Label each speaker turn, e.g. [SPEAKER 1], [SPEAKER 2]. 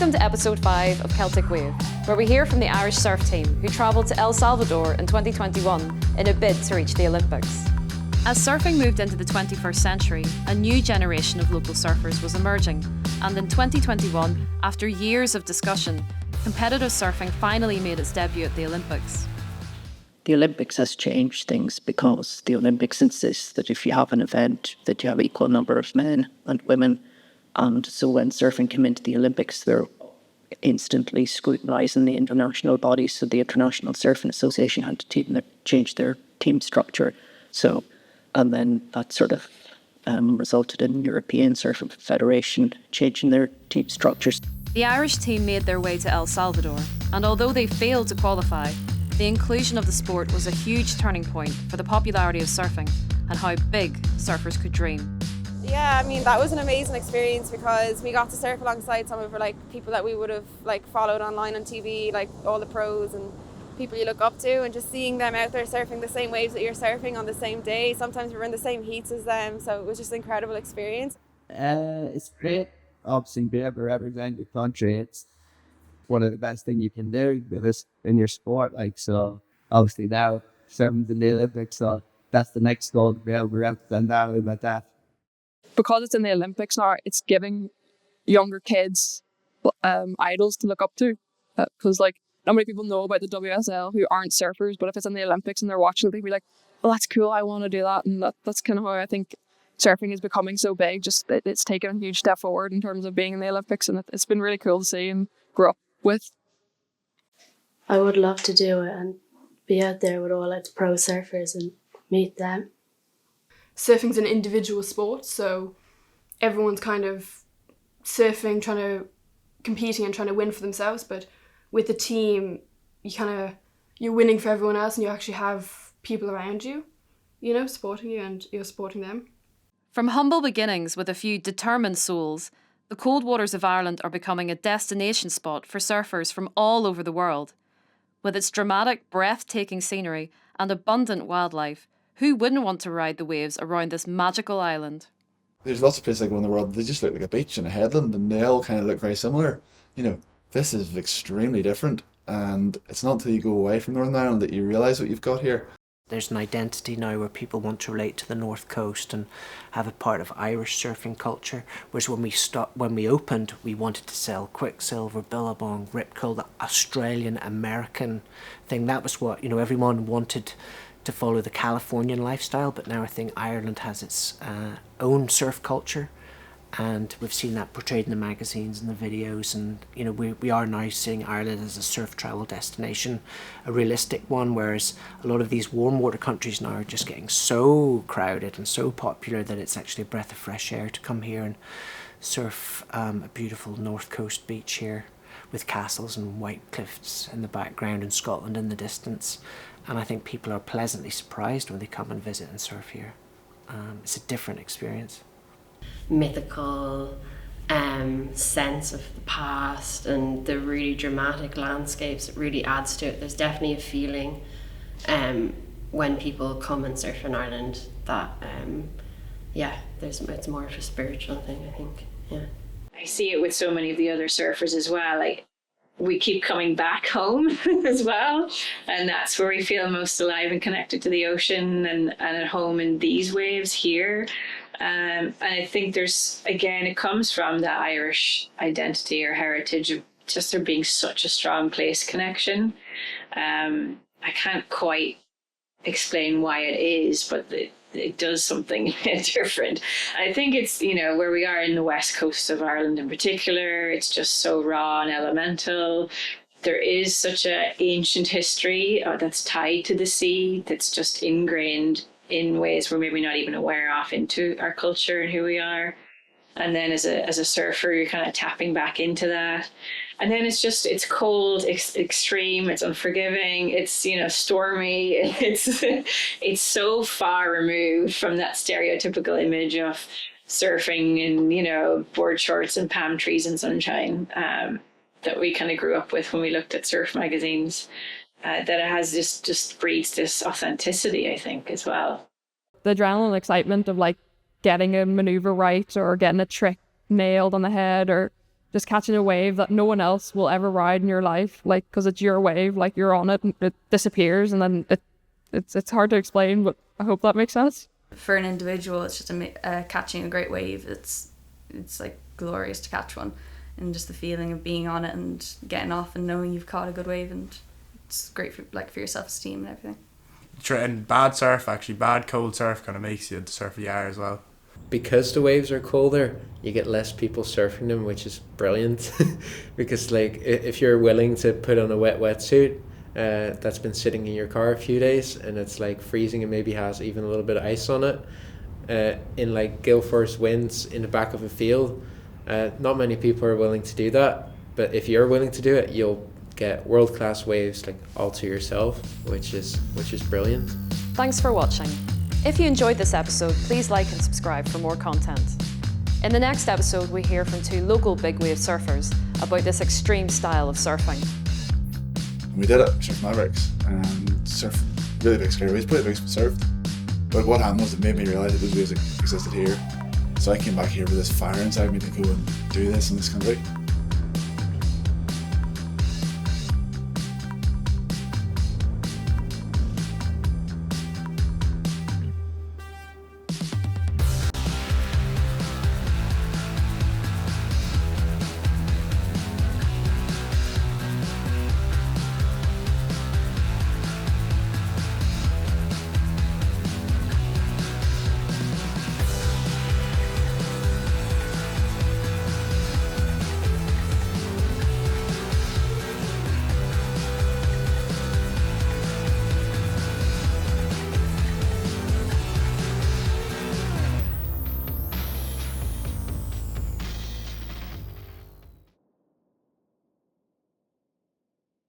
[SPEAKER 1] Welcome to episode 5 of Celtic Wave, where we hear from the Irish surf team who travelled to El Salvador in 2021 in a bid to reach the Olympics. As surfing moved into the 21st century, a new generation of local surfers was emerging, and in 2021, after years of discussion, competitive surfing finally made its debut at the Olympics.
[SPEAKER 2] The Olympics has changed things because the Olympics insists that if you have an event, that you have equal number of men and women. And so when surfing came into the Olympics, they're instantly scrutinising the international bodies. So the International Surfing Association had to change their team structure. And then that sort of resulted in European Surfing Federation changing their team structures.
[SPEAKER 1] The Irish team made their way to El Salvador, and although they failed to qualify, the inclusion of the sport was a huge turning point for the popularity of surfing and how big surfers could dream.
[SPEAKER 3] Yeah, I mean, that was an amazing experience because we got to surf alongside some of people that we would have followed online on TV, like all the pros and people you look up to, and just seeing them out there surfing the same waves that you're surfing on the same day. Sometimes we were in the same heats as them, so it was just an incredible experience.
[SPEAKER 4] It's great, obviously, being able to represent your country. It's one of the best things you can do in your sport. So obviously now surfing's in the Olympics, so that's the next goal, to be able to represent that like that.
[SPEAKER 5] Because it's in the Olympics now, it's giving younger kids idols to look up to. Because not many people know about the WSL who aren't surfers, but if it's in the Olympics and they're watching it, they'll be like, well, that's cool, I want to do that. And that's kind of how I think surfing is becoming so big. Just it's taken a huge step forward in terms of being in the Olympics, and it's been really cool to see and grow up with.
[SPEAKER 6] I would love to do it and be out there with all the pro surfers and meet them.
[SPEAKER 7] Surfing's an individual sport, so everyone's kind of surfing, competing and trying to win for themselves, but with the team, you're winning for everyone else, and you actually have people around you, supporting you, and you're supporting them.
[SPEAKER 1] From humble beginnings with a few determined souls, the cold waters of Ireland are becoming a destination spot for surfers from all over the world. With its dramatic, breathtaking scenery and abundant wildlife, who wouldn't want to ride the waves around this magical island?
[SPEAKER 8] There's lots of places I go in the world, they just look like a beach and a headland, and they all kind of look very similar. This is extremely different, and it's not until you go away from Northern Ireland that you realise what you've got here.
[SPEAKER 9] There's an identity now where people want to relate to the North Coast and have a part of Irish surfing culture, whereas when we opened, we wanted to sell Quicksilver, Billabong, Rip Curl, the Australian, American thing. That was what, everyone wanted to follow the Californian lifestyle, but now I think Ireland has its own surf culture, and we've seen that portrayed in the magazines and the videos, and we are now seeing Ireland as a surf travel destination, a realistic one, whereas a lot of these warm water countries now are just getting so crowded and so popular that it's actually a breath of fresh air to come here and surf a beautiful North Coast beach here with castles and white cliffs in the background and Scotland in the distance. And I think people are pleasantly surprised when they come and visit and surf here. It's a different experience.
[SPEAKER 6] Mythical sense of the past and the really dramatic landscapes, it really adds to it. There's definitely a feeling when people come and surf in Ireland that it's more of a spiritual thing, I think. Yeah,
[SPEAKER 10] I see it with so many of the other surfers as well. We keep coming back home as well, and that's where we feel most alive and connected to the ocean and at home in these waves here. And I think it comes from the Irish identity or heritage of just there being such a strong place connection. I can't quite explain why it is, but it does something different. I think it's, where we are in the west coast of Ireland in particular, it's just so raw and elemental. There is such an ancient history that's tied to the sea that's just ingrained in ways we're maybe not even aware of into our culture and who we are. And then as a surfer, you're kind of tapping back into that. And then it's cold, it's extreme, it's unforgiving, it's, stormy. It's so far removed from that stereotypical image of surfing in, board shorts and palm trees and sunshine that we kind of grew up with when we looked at surf magazines. That it has just breeds this authenticity, I think, as well.
[SPEAKER 5] The adrenaline and excitement of getting a maneuver right or getting a trick nailed on the head or just catching a wave that no one else will ever ride in your life, like, because it's your wave, like you're on it and it disappears, and then it's hard to explain, but I hope that makes sense.
[SPEAKER 11] For an individual, it's just catching a great wave. It's like glorious to catch one, and just the feeling of being on it and getting off and knowing you've caught a good wave, and it's great for your self-esteem and everything.
[SPEAKER 12] And bad surf, actually, bad cold surf kind of makes you the surfer you are as well.
[SPEAKER 13] Because the waves are colder, you get less people surfing them, which is brilliant. Because like if you're willing to put on a wet wetsuit that's been sitting in your car a few days and it's like freezing and maybe has even a little bit of ice on it, in like gale force winds in the back of a field, not many people are willing to do that. But if you're willing to do it, you'll get world-class waves like all to yourself, which is brilliant.
[SPEAKER 1] Thanks for watching. If you enjoyed this episode, please like and subscribe for more content. In the next episode, we hear from 2 local big wave surfers about this extreme style of surfing.
[SPEAKER 8] We did it, Surf Mavericks, and surfed really big scary waves, pretty big surfed. But what happened was it made me realise that those waves existed here. So I came back here with this fire inside me to go and do this in this country.